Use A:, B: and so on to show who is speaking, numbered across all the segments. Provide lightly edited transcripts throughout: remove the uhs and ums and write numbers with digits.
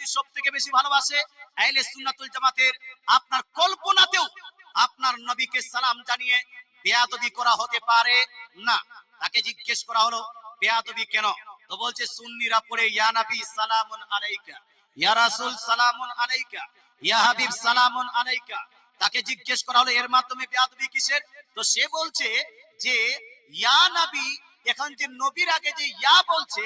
A: যদি সবথেকে বেশি ভালোবাসে, আহলে সুন্নাতুল জামাতের আপনার কল্পনাতেও আপনার নবীকে সালাম জানিয়ে বেয়াদবি করা হতে পারে না। তাকে জিজ্ঞেস করা হলো বেয়াদবি কেন, তো বলছে সুন্নিরা পড়ে ইয়া নবী সালামুন আলাইকা, ইয়া রাসূল সালামুন আলাইকা, ইয়া হাবিব সালামুন আলাইকা। তাকে জিজ্ঞেস করা হলো এর মাধ্যমে বেয়াদবি কিসের, তো সে বলছে যে ইয়া নবী, এখন যে নবীর আগে যে ইয়া বলছে,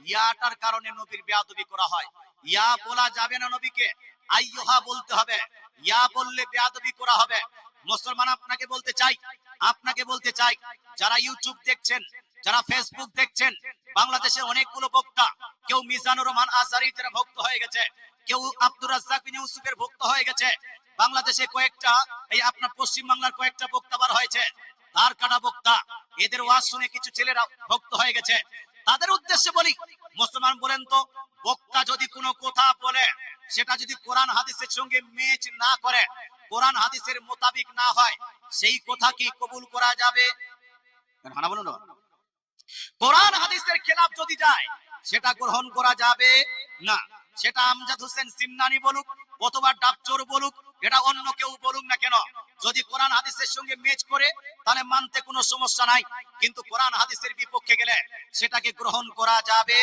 A: ইয়াটার কারণে নবীর বেয়াদবি করা হয়। ইয়া বলা যাবে না নবীকে, আইয়ুহা বলতে হবে। ইয়া বললে বেয়াদবি করা হবে। মুসলমান আপনাকে বলতে চাই যারা ইউটিউব দেখছেন, যারা ফেসবুক দেখছেন, বাংলাদেশে অনেকগুলো বক্তা, কেউ মিজানুর রহমান আজহারীর ভক্ত হয়ে গেছে, কেউ আব্দুর রাজ্জাক বিন ইউসুফের ভক্ত হয়ে গেছে। বাংলাদেশে কয়েকটা, এই আপনার পশ্চিম বাংলার কয়েকটা বক্তা বার হয়েছে, তার কাটা বক্তা, এদের ওয়াজ শুনে কিছু ছেলেরা ভক্ত হয়ে গেছে। তাদের উদ্দেশ্যে বলি, মুসলমান বলেন তো, বক্তা যদি কোনো কথা বলে সেটা যদি কোরআন হাদিসের সঙ্গে ম্যাচ না করে, কোরআন হাদিসের মোতাবিক না হয়, সেই কথা কি কবুল করা যাবে? হ্যাঁ বলুন। কোরআন হাদিসের খেলাফ যদি যায় সেটা গ্রহণ করা যাবে না। সেটা আমজাদ হোসেন সিমনানি বলুক অথবা ডাবচোর বলুক, এটা অন্য কেউ বলুক না কেন, যদি কোরআন হাদিসের সঙ্গে ম্যাচ করে তাহলে মানতে কোনো সমস্যা নাই, কিন্তু কোরআন হাদিসের বিপক্ষে গেলে সেটাকে গ্রহণ করা যাবে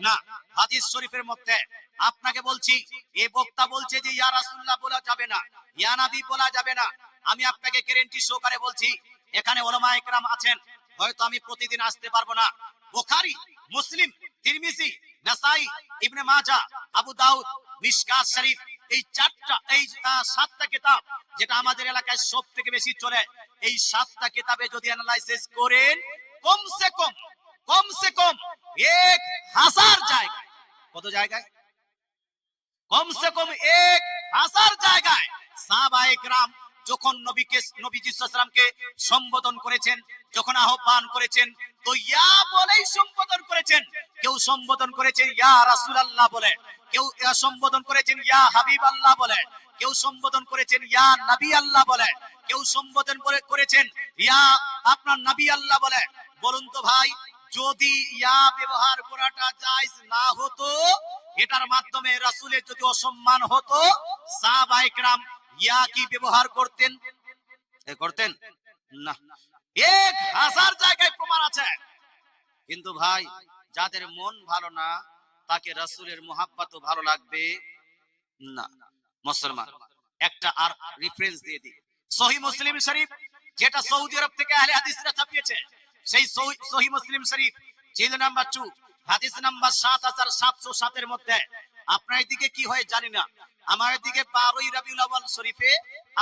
A: না। হাদিস শরীফের মধ্যে আপনাকে বলছি, এই বক্তা বলছে যে ইয়া রাসূলুল্লাহ বলা যাবে না, ইয়া নবী বলা যাবে না। আমি আপনাকে গ্যারান্টি সহকারে বলছি, এখানে উলামায়ে কেরাম আছেন, হয়তো আমি প্রতিদিন আসতে পারবো না, বুখারী, মুসলিম, তিরমিজি, নাসাই, ইবনে মাজাহ, আবু দাউদ, মিশকাত শরীফ, এই সাতটা কিতাব যেটা আমাদের এলাকায় সবথেকে বেশি চলে, এই সাতটা কিতাবে যদি অ্যানালাইসিস করেন, কমসে কম 1000 জায়গায়, কত জায়গায়, কমসে কম 1000 জায়গায় সাহাবায়ে কেরাম যখন নবীজি সাল্লাল্লাহু আলাইহি ওয়াসাল্লামকে সম্বোধন করেছেন, যখন আহ্বান করেছেন, তো ইয়া বলেই সম্বোধন করেছেন। কেউ সম্বোধন করেছেন ইয়া রাসূলুল্লাহ বলে, কেউ সম্বোধন করেছেন ইয়া হাবিবাল্লাহ বলে, কেউ সম্বোধন করেছেন ইয়া নবী আল্লাহ বলে, কেউ সম্বোধন করেছেন ইয়া আপনার নবী আল্লাহ বলে। বলুন তো ভাই, যদি ইয়া ব্যবহার করাটা জায়েজ না হতো, এটার মাধ্যমে রাসূলের যদি অসম্মান হতো, সাহাবায়ে কেরাম ইয়া কি ব্যবহার করতেন না? 1000 জায়গায় প্রমাণ আছে। কিন্তু ভাই, যাদের মন ভালো না, তাকে রাসূলের মুহাব্বতও ভালো লাগবে না। মুসলমান একটা আর রেফারেন্স দিয়ে দিই, সহিহ মুসলিম শরীফ, যেটা সৌদি আরব থেকে আহলে হাদিসরা ছাপিয়েছে, সেই সহিহ মুসলিম শরীফ জিলদ নাম্বার 2 হাদিস নাম্বার 7707 এর মধ্যে, আপনার এদিকে কি হয় জানি না, আমার এদিকে 12ই রবিউল আউয়াল শরীফে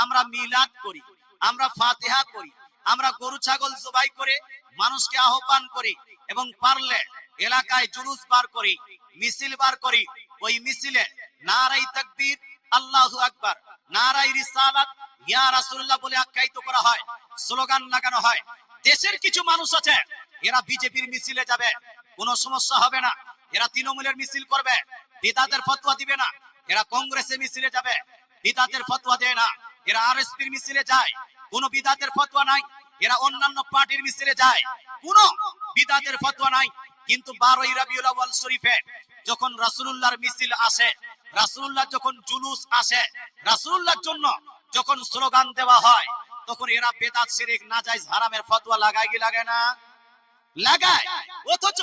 A: আমরা মিলাদ করি, আমরা ফাতিহা করি, আমরা গরু ছাগল জবাই করে মানুষকে আহ্বান করি, এবং পারলে এলাকায় জুলুস বার করি, মিছিল বার করি। ওই মিছিলে নারায়ে তাকবীর, আল্লাহু আকবার, নারায়ে রিসালাত, ইয়া রাসূলুল্লাহ বলে আখ্যায়িত করা হয়, স্লোগান লাগানো হয়। দেশের কিছু মানুষ আছে, এরা বিজেপির মিছিলে যাবে, কোনো সমস্যা হবে না। এরা তৃণমূলের মিছিল করবে, বিদআতের ফতোয়া দিবে না। এরা কংগ্রেসের মিছিলে যাবে, বিদআতের ফতোয়া দেয় না। এরা আরএসপির মিছিলে যায়, কোনো বিদআতের ফতোয়া নাই। এরা অন্যান্য পার্টির মিছিলে যায়, কোনো বিদআতের ফতোয়া নাই। কিন্তু 12ই রবিউল আউয়াল শরীফে যখন রাসূলুল্লাহর মিছিল আসে, রাসূলুল্লাহ যখন জুলুস আসে, রাসূলুল্লাহর জন্য যখন স্লোগান দেওয়া হয়, তখন এরা বেদাত, শিরক, নাজায়েজ, হারামের ফতোয়া লাগায় কি লাগায় না? লাগায়। অথচ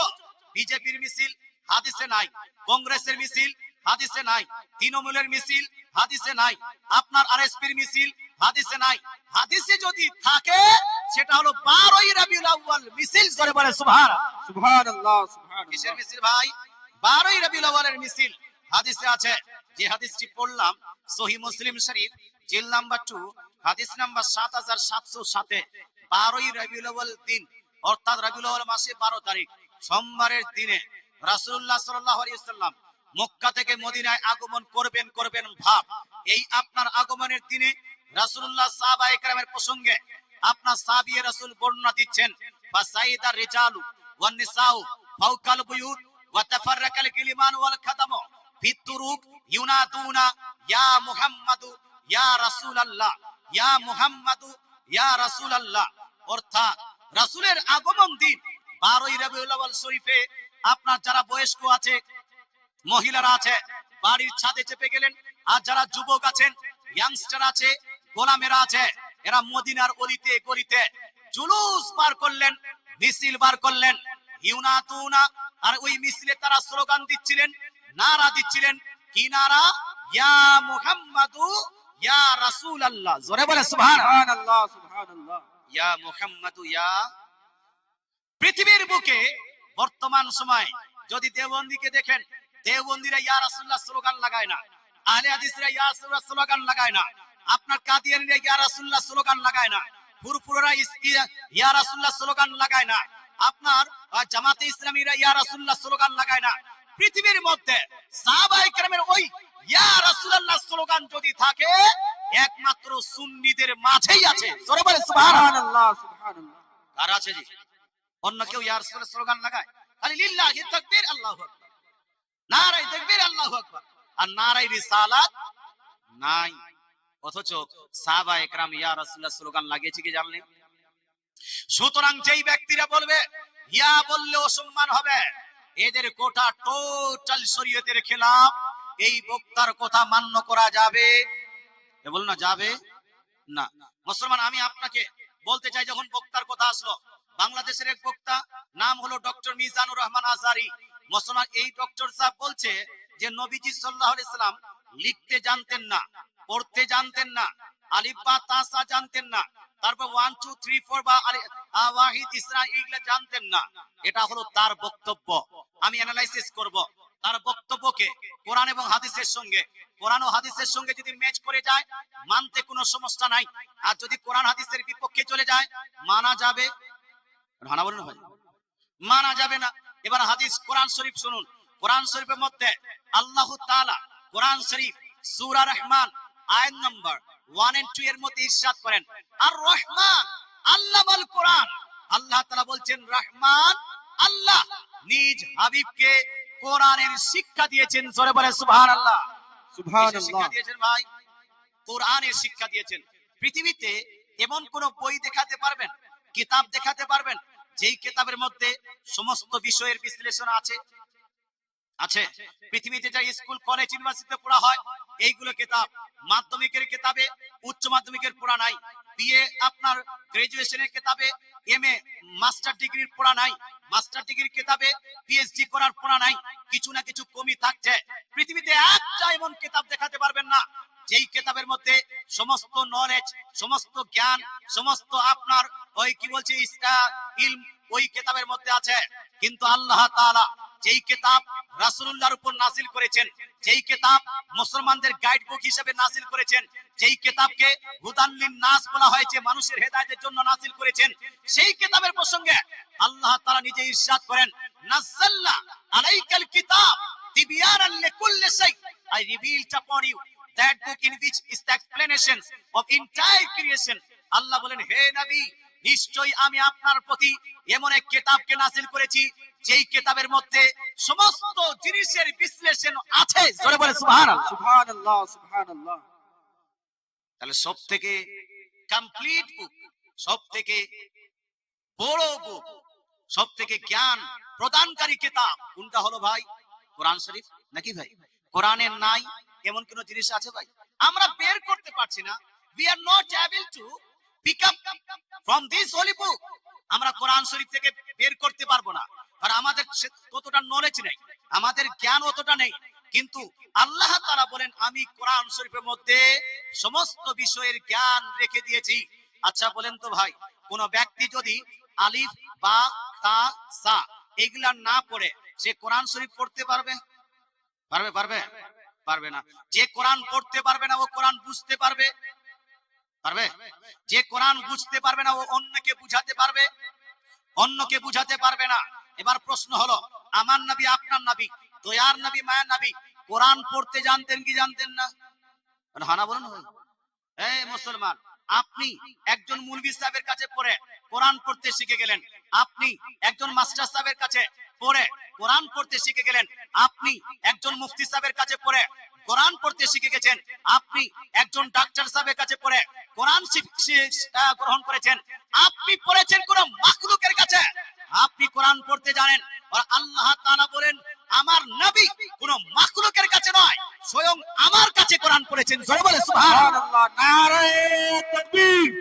A: বিজেপির মিছিল হাদিসে নাই, কংগ্রেসের মিছিল হাদিসে নাই, তৃণমূলের মিছিল হাদিসে নাই, আপনার আরএসপির মিছিল হাদিসে নাই। হাদিসে যদি থাকে সেটা হলো 12ই রবিউল আউয়াল মিছিল। জোরে বলে সুবহানাল্লাহ। কিসের মিছিল ভাই? 12ই রবিউল আউয়ালের মিছিল হাদিসে আছে। যে হাদিসটি পড়লাম সহিহ মুসলিম শরীফ জিল নাম্বার 2 হাদিস নাম্বার 7707 এ 12ই রবিউল আউয়াল দিন, অর্থাৎ রবিউল আউয়াল মাসে 12 তারিখ সোমবারের দিনে রাসূলুল্লাহ সাল্লাল্লাহু আলাইহি ওয়াসাল্লাম মক্কা থেকে মদিনায় আগমন করবেন ভাব। এই আপনার আগমনের দিনে রাসূলুল্লাহ সাহাবায়ে কেরামের প্রসঙ্গে আপনার সাহাবীয়ে রাসূল বর্ণনা দিচ্ছেন, ফাসাইদার রিজালু ওয়ান নিসাউ ফাওকাল বুয়ুত ওয়া তাফাররাকাল গিলমান ওয়াল খাদামু ফিতুরুক ইউনাদুনা ইয়া মুহাম্মাদু ইয়া রাসূলুল্লাহ, ইয়া মুহাম্মাদু ইয়া রাসূলুল্লাহ। অর্থাৎ রাসূলের আগমন দিন 12ই রবিউল আউয়াল শরীফে আপনার যারা বয়স্ক আছে, মহিলারা আছে, বাড়ির ছাদে চেপে গেলেন। আর যারা যুবক আছেন, ইয়াংস্টার আছে, গোলামেরা আছে, এরা মদিনার অলিতে গলিতে জুলুস বার করলেন, মিছিল বার করলেন। ইউনাতুনা, আর ওই মিছিলে তারা স্লোগান দিচ্ছিলেন, নারা দিচ্ছিলেন। কি নারা? ইয়া মুহাম্মাদু ইয়া রাসূলুল্লাহ। জোরে বলে সুবহানাল্লাহ, সুবহানাল্লাহ। ইয়া মুহাম্মাদু ইয়া। পৃথিবীর বুকে বর্তমান সময় যদি দেওবন্দিকে দেখেন, দেওবন্দিরা ইয়া রাসূলুল্লাহ স্লোগান লাগায় না, আহলে হাদিসরা ইয়া রাসূলুল্লাহ স্লোগান লাগায় না, আপনার কাদিয়ানীরা ইয়া রাসূলুল্লাহ স্লোগান লাগায় না, ফুরফুরারা ইয়া রাসূলুল্লাহ স্লোগান লাগায় না, আপনার জামাতে ইসলামীরা ইয়া রাসূলুল্লাহ স্লোগান লাগায় না। পৃথিবীর মধ্যে সাহাবায়ে কেরামের ওই ইয়া রাসূলুল্লাহ স্লোগান যদি থাকে, একমাত্র সুন্নিদের মাঝেই আছে। জোরে বলে সুবহানাল্লাহ, সুবহানাল্লাহ। কার আছে জি? অন্য কেউ ইয়া রাসূলুল্লাহ স্লোগান লাগায়? খালি লিল্লাহি তাকবীর, আল্লাহু আকবার, নারায়ে তাকবীর, আল্লাহু আকবার, আর নারায়ে রিসালাত নাই। অথচ সাহাবায়ে কেরাম ইয়া রাসূলুল্লাহ স্লোগান লাগিয়েছে কি জানলেন? সুতরাং যেই ব্যক্তিরা বলবে ইয়া বললে অসম্মান হবে, এদের কোটা টোটাল শরীয়তের খেলাফ। এই বক্তার কথা মান্য করা যাবে? বল না, যাবে না। মুসলমান, আমি আপনাকে বলতে চাই, যখন বক্তার কথা আসলো, বাংলাদেশের এক বক্তা, নাম হলো ডক্টর মিজানুর রহমান আজহারী। মুসলমান, এই ডক্টর সাহেব বলছে যে নবীজি সাল্লাল্লাহু আলাইহি সাল্লাম লিখতে জানতেন না, পড়তে জানতেন না, আলিফ বা তাসা জানতেন না, তারপর 1 2 3 4 বা ওয়াহিদ ইসরা এগুলা জানতেন না। এটা হলো তার বক্তব্য। আমি অ্যানালাইসিস করব তার বক্তব্যকে কোরআন এবং হাদিসের সঙ্গে। কোরআন ও হাদিসের সঙ্গে যদি ম্যাচ করে যায়, মানতে কোনো সমস্যা নাই। আর যদি কোরআন হাদিসের বিপক্ষে চলে যায়, মানা যাবে? হানা বলেন ভাই, মানা যাবে না। এবার হাদিস, কোরআন শরীফ শুনুন। কোরআন শরীফের মধ্যে আল্লাহ তাআলা কোরআন শরীফ সূরা রহমান আয়াত নম্বর 1 and 2 এর মধ্যে ইরশাদ করেন, আর রহমান আল্লামাল কোরআন। আল্লাহ তাআলা বলছেন, রহমান আল্লাহ নিজ হাবিবকে কোরআনের শিক্ষা দিয়েছেন। জোরে বলে সুবহানাল্লাহ, সুবহানাল্লাহ। শিক্ষা দিয়েছেন ভাই, কোরআনের শিক্ষা দিয়েছেন। পৃথিবীতে এমন কোন বই দেখাতে পারবেন, কিতাব দেখাতে পারবেন, যেই কিতাবের মধ্যে সমস্ত বিষয়ের বিশ্লেষণ আছে? আছে। পৃথিবীতে যা স্কুল, কলেজ, ইউনিভার্সিটিতে পড়া হয়, এইগুলো কিতাব। মাধ্যমিকের কিতাবে, উচ্চ মাধ্যমিকের পড়া নাই। বিএ আপনার গ্রাজুয়েশনের কিতাবে, এমএ মাস্টার ডিগ্রির পড়া নাই, মাস্টার ডিগ্রির কিতাবে পিএইচডি করার পড়া নাই। কিছু না কিছু কমি থাকছে। পৃথিবীতে একটা এমন কিতাব দেখাতে পারবেন না যেই কিতাবের মধ্যে সমস্ত নলেজ, সমস্ত জ্ঞান, সমস্ত আপনার ওই কি বলছে ইলম ওই কিতাবের মধ্যে আছে। কিন্তু আল্লাহ তাআলা যেই কিতাব রাসূলুল্লাহর উপর নাযিল করেছেন, যেই কিতাব মুসলমানদের গাইড বুক হিসেবে নাযিল করেছেন, যেই কিতাবকে হুদান লিন-নাস বলা হয়েছে, মানুষের হেদায়েতের জন্য নাযিল করেছেন, সেই কিতাবের প্রসঙ্গে আল্লাহ তাআলা নিজে ইরশাদ করেন, নাযালনা আলাইকাল কিতাব তিবয়ানান লিকুল্লি শাই, I revealed upon you that book in which is the explanations of entire creation. আল্লাহ বলেন, হে নবী, নিশ্চয়ই আমি আপনার প্রতি এমন এক কিতাবকে নাযিল করেছি, যেই কিতাবের মধ্যে সমস্ত জিনিসের বিশ্লেষণ আছে। জোরে বলে সুবহানাল্লাহ, সুবহানাল্লাহ, সুবহানাল্লাহ। তাহলে সবথেকে কমপ্লিট বুক, সবথেকে বড় বুক, সবথেকে জ্ঞান প্রদানকারী কিতাব কোনটা হলো ভাই? কোরআন শরীফ। নাকি ভাই? কোরআনের নাই এমন কোন জিনিস আছে ভাই? আমরা বের করতে পারছি না। We are not able to pick up from this holy book. আমরা কোরআন শরীফ থেকে বের করতে পারবো না, আর আমাদের ততটা নলেজ নেই, আমাদের জ্ঞান অতটা নেই। কিন্তু আল্লাহ তাআলা বলেন, আমি কোরআন শরীফের মধ্যে সমস্ত বিষয়ের জ্ঞান রেখে দিয়েছি। আচ্ছা বলেন তো ভাই, কোন ব্যক্তি যদি আলিফ বা তা সা এগুলা না পড়ে, সে কোরআন শরীফ পড়তে পারবে? পারবে? পারবে? পারবে না। যে কোরআন পড়তে পারবে না, ও কোরআন বুঝতে পারবে? পারবে? যে কোরআন বুঝতে পারবে না, ও অন্যকে বুঝাতে পারবে? অন্যকে বুঝাতে পারবে না। এবার প্রশ্ন হলো, আমার নবী, আপনার নবী, দয়ার নবী, মায়ের নবী কোরআন পড়তে জানতেন কি জানতেন না? হানা বলুন ভাই। এই মুসলমান, আপনি একজন মুলবি সাহেবের কাছে পড়ে কোরআন পড়তে শিখে গেলেন, আপনি একজন মাস্টার সাহেবের কাছে পড়ে কোরআন পড়তে শিখে গেলেন, আপনি একজন মুফতি সাহেবের কাছে পড়ে কোরআন পড়তে শিখে গেছেন, আপনি একজন ডাক্তার সাহেবের কাছে পড়ে কোরআন গ্রহণ করেছেন, আপনি পড়েছেন কোন মাখলুকের কাছে? আপনি কোরআন পড়তে জানেন, আর আল্লাহ তাআলা বলেন আমার নবী কোন মাখলুকের কাছে নয়, স্বয়ং আমার কাছে কোরআন পড়েছেন। জোরে বলে সুবহানাল্লাহ।
B: সুবহানাল্লাহ, নারে তাকবীর।